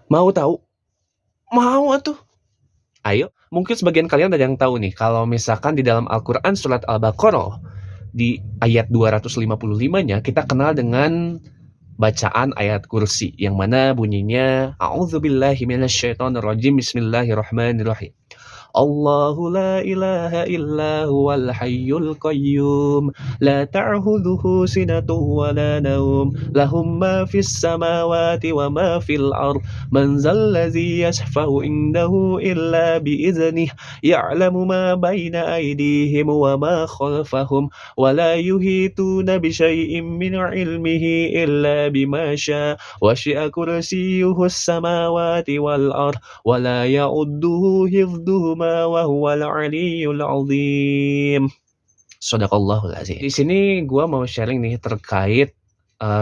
Mau tahu? Mau atuh. Ayo, mungkin sebagian kalian ada yang tahu nih, kalau misalkan di dalam Al-Quran surat Al-Baqarah, di ayat 255-nya, kita kenal dengan bacaan ayat kursi, yang mana bunyinya, A'udzubillahi minasyaitonirrajim, Bismillahirrahmanirrahim. Allahu la ilaha illa huwal hayyul qayyum la ta'khudhuhu sinatun wa la nawm lahum ma fis samawati wa ma fil ard man zal ladzi yashfa'u indahu illa bi idznihi ya'lamu ma baina aydihim wa ma khalfahum wa la yuhituna bi syai'in min 'ilmihi illa bima syaa wasi'a kursiyyuhu as-samawati wal ard wa la ya'udduhu hifdhuhuma wa huwal 'aliyyul 'azim. Shadaqallahul azim. Di sini gua mau sharing nih terkait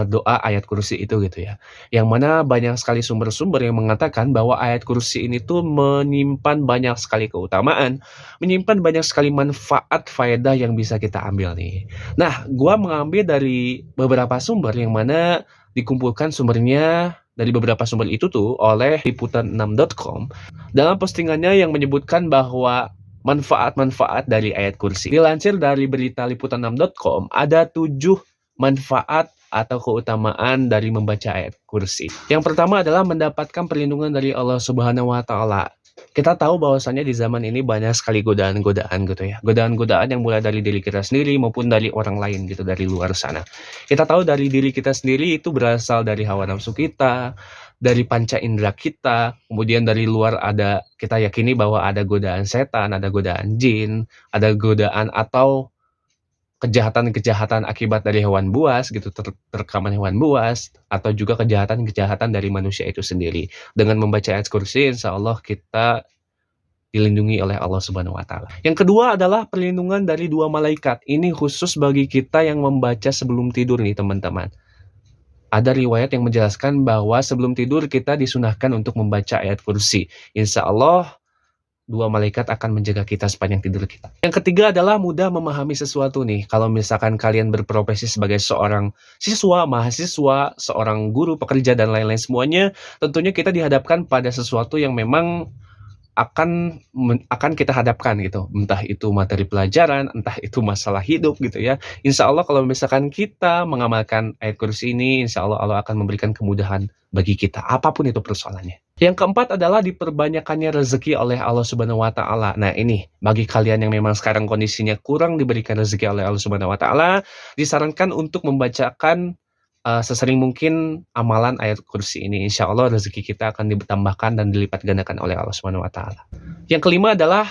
doa ayat kursi itu gitu ya. Yang mana banyak sekali sumber-sumber yang mengatakan bahwa ayat kursi ini tuh menyimpan banyak sekali keutamaan, menyimpan banyak sekali manfaat faedah yang bisa kita ambil nih. Nah, gua mengambil dari beberapa sumber yang mana dikumpulkan sumbernya dari beberapa sumber itu tuh oleh liputan6.com dalam postingannya yang menyebutkan bahwa manfaat-manfaat dari ayat kursi. Dilansir dari berita liputan6.com, ada 7 manfaat atau keutamaan dari membaca ayat kursi. Yang pertama adalah mendapatkan perlindungan dari Allah Subhanahu wa taala. Kita tahu bahwasannya di zaman ini banyak sekali godaan-godaan gitu ya. Godaan-godaan yang mulai dari diri kita sendiri maupun dari orang lain gitu, dari luar sana. Kita tahu dari diri kita sendiri itu berasal dari hawa nafsu kita, dari panca indera kita, kemudian dari luar ada, kita yakini bahwa ada godaan setan, ada godaan jin, ada godaan atau kejahatan-kejahatan akibat dari hewan buas gitu, terkaman hewan buas, atau juga kejahatan-kejahatan dari manusia itu sendiri. Dengan membaca ayat kursi, insya Allah kita dilindungi oleh Allah Subhanahu wa taala. Yang kedua adalah perlindungan dari 2 malaikat. Ini khusus bagi kita yang membaca sebelum tidur nih, teman-teman. Ada riwayat yang menjelaskan bahwa sebelum tidur kita disunahkan untuk membaca ayat kursi. Insya Allah 2 malaikat akan menjaga kita sepanjang tidur kita. Yang ketiga adalah mudah memahami sesuatu nih. Kalau misalkan kalian berprofesi sebagai seorang siswa, mahasiswa, seorang guru, pekerja, dan lain-lain semuanya, tentunya kita dihadapkan pada sesuatu yang memang akan kita hadapkan gitu. Entah itu materi pelajaran, entah itu masalah hidup gitu ya. Insya Allah kalau misalkan kita mengamalkan ayat kursi ini, insya Allah Allah akan memberikan kemudahan bagi kita, apapun itu persoalannya. Yang keempat adalah diperbanyakannya rezeki oleh Allah Subhanahu wa taala. Nah, ini bagi kalian yang memang sekarang kondisinya kurang diberikan rezeki oleh Allah Subhanahu wa taala, disarankan untuk membacakan sesering mungkin amalan ayat kursi ini. Insya Allah rezeki kita akan ditambahkan dan dilipat gandakan oleh Allah Subhanahu wa taala. Yang kelima adalah,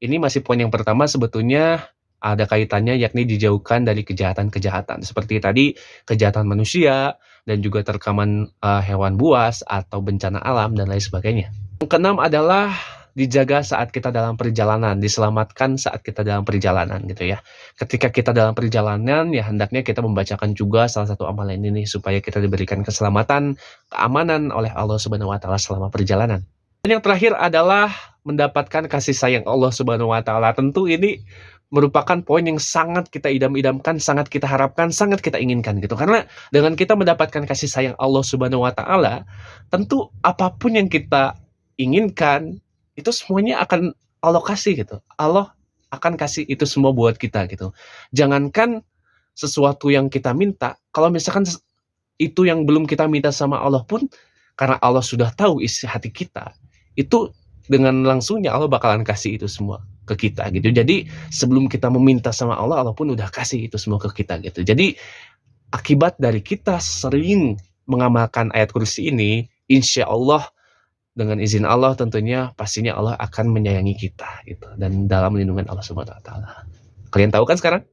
ini masih poin yang pertama, sebetulnya ada kaitannya, yakni dijauhkan dari kejahatan-kejahatan. Seperti tadi, kejahatan manusia, dan juga terkaman hewan buas, atau bencana alam, dan lain sebagainya. Yang keenam adalah dijaga saat kita dalam perjalanan, diselamatkan saat kita dalam perjalanan gitu ya. Ketika kita dalam perjalanan, ya hendaknya kita membacakan juga salah satu amalan ini supaya kita diberikan keselamatan, keamanan oleh Allah Subhanahu wa taala selama perjalanan. Dan yang terakhir adalah mendapatkan kasih sayang Allah Subhanahu wa taala. Tentu ini merupakan poin yang sangat kita idam-idamkan, sangat kita harapkan, sangat kita inginkan gitu. Karena dengan kita mendapatkan kasih sayang Allah Subhanahu wa taala, tentu apapun yang kita inginkan itu semuanya akan Allah kasih gitu. Allah akan kasih itu semua buat kita gitu. Jangankan sesuatu yang kita minta, kalau misalkan itu yang belum kita minta sama Allah pun, karena Allah sudah tahu isi hati kita, itu dengan langsungnya Allah bakalan kasih itu semua ke kita gitu. Jadi sebelum kita meminta sama Allah, Allah pun udah kasih itu semua ke kita gitu. Jadi akibat dari kita sering mengamalkan ayat kursi ini, insya Allah dengan izin Allah tentunya pastinya Allah akan menyayangi kita gitu, dan dalam lindungan Allah Subhanahu wa taala. Kalian tahu kan sekarang?